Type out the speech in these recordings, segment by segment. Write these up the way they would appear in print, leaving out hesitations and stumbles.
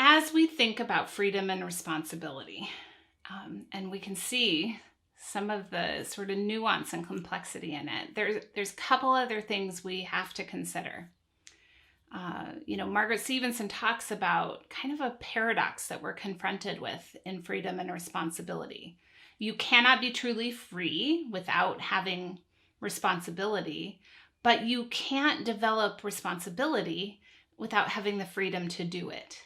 As we think about freedom and responsibility, and we can see some of the sort of nuance and complexity in it, there's a couple other things we have to consider. Margaret Stevenson talks about kind of a paradox that we're confronted with in freedom and responsibility. You cannot be truly free without having responsibility, but you can't develop responsibility without having the freedom to do it.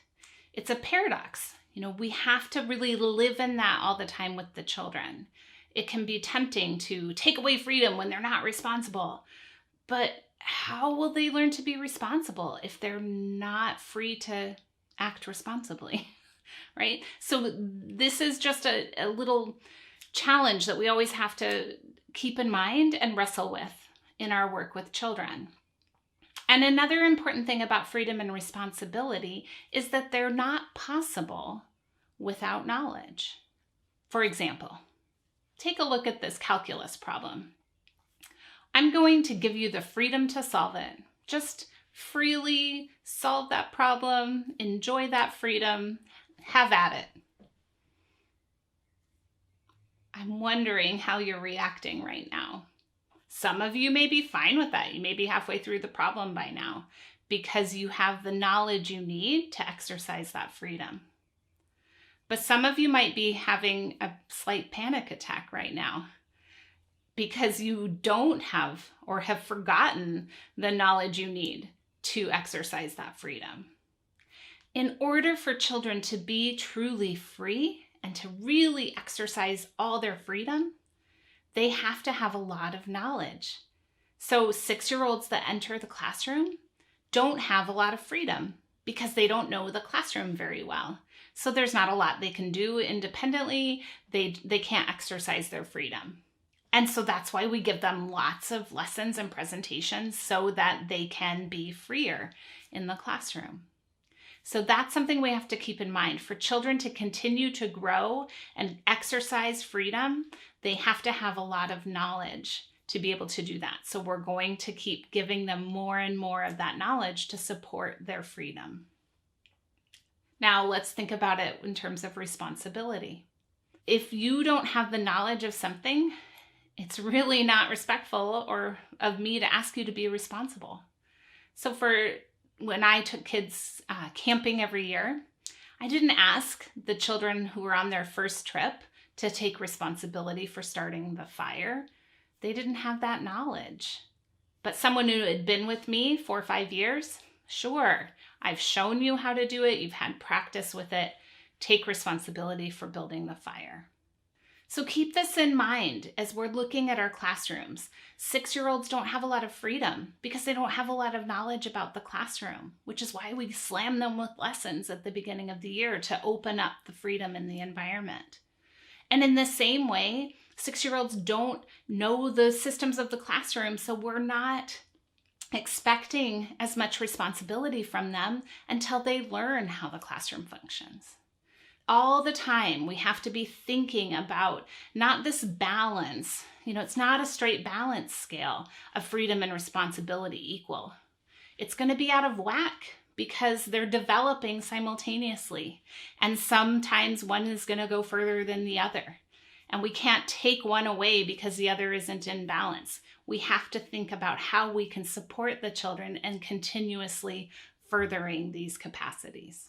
It's a paradox. We have to really live in that all the time with the children. It can be tempting to take away freedom when they're not responsible, but how will they learn to be responsible if they're not free to act responsibly, right? So this is just a little challenge that we always have to keep in mind and wrestle with in our work with children. And another important thing about freedom and responsibility is that they're not possible without knowledge. For example, take a look at this calculus problem. I'm going to give you the freedom to solve it. Just freely solve that problem, enjoy that freedom, have at it. I'm wondering how you're reacting right now. Some of you may be fine with that. You may be halfway through the problem by now because you have the knowledge you need to exercise that freedom. But some of you might be having a slight panic attack right now because you don't have or have forgotten the knowledge you need to exercise that freedom. In order for children to be truly free and to really exercise all their freedom, they have to have a lot of knowledge. So 6-year-olds that enter the classroom don't have a lot of freedom because they don't know the classroom very well. So there's not a lot they can do independently. They can't exercise their freedom. And so that's why we give them lots of lessons and presentations so that they can be freer in the classroom. So that's something we have to keep in mind. For children to continue to grow and exercise freedom, they have to have a lot of knowledge to be able to do that. So we're going to keep giving them more and more of that knowledge to support their freedom. Now let's think about it in terms of responsibility. If you don't have the knowledge of something, it's really not respectful or of me to ask you to be responsible. So when I took kids camping every year, I didn't ask the children who were on their first trip to take responsibility for starting the fire. They didn't have that knowledge. But someone who had been with me 4 or 5 years, sure, I've shown you how to do it. You've had practice with it. Take responsibility for building the fire. So keep this in mind as we're looking at our classrooms. 6-year-olds don't have a lot of freedom because they don't have a lot of knowledge about the classroom, which is why we slam them with lessons at the beginning of the year to open up the freedom in the environment. And in the same way, 6-year-olds don't know the systems of the classroom, so we're not expecting as much responsibility from them until they learn how the classroom functions. All the time, we have to be thinking about not this balance. It's not a straight balance scale of freedom and responsibility equal. It's going to be out of whack because they're developing simultaneously. And sometimes one is going to go further than the other. And we can't take one away because the other isn't in balance. We have to think about how we can support the children and continuously furthering these capacities.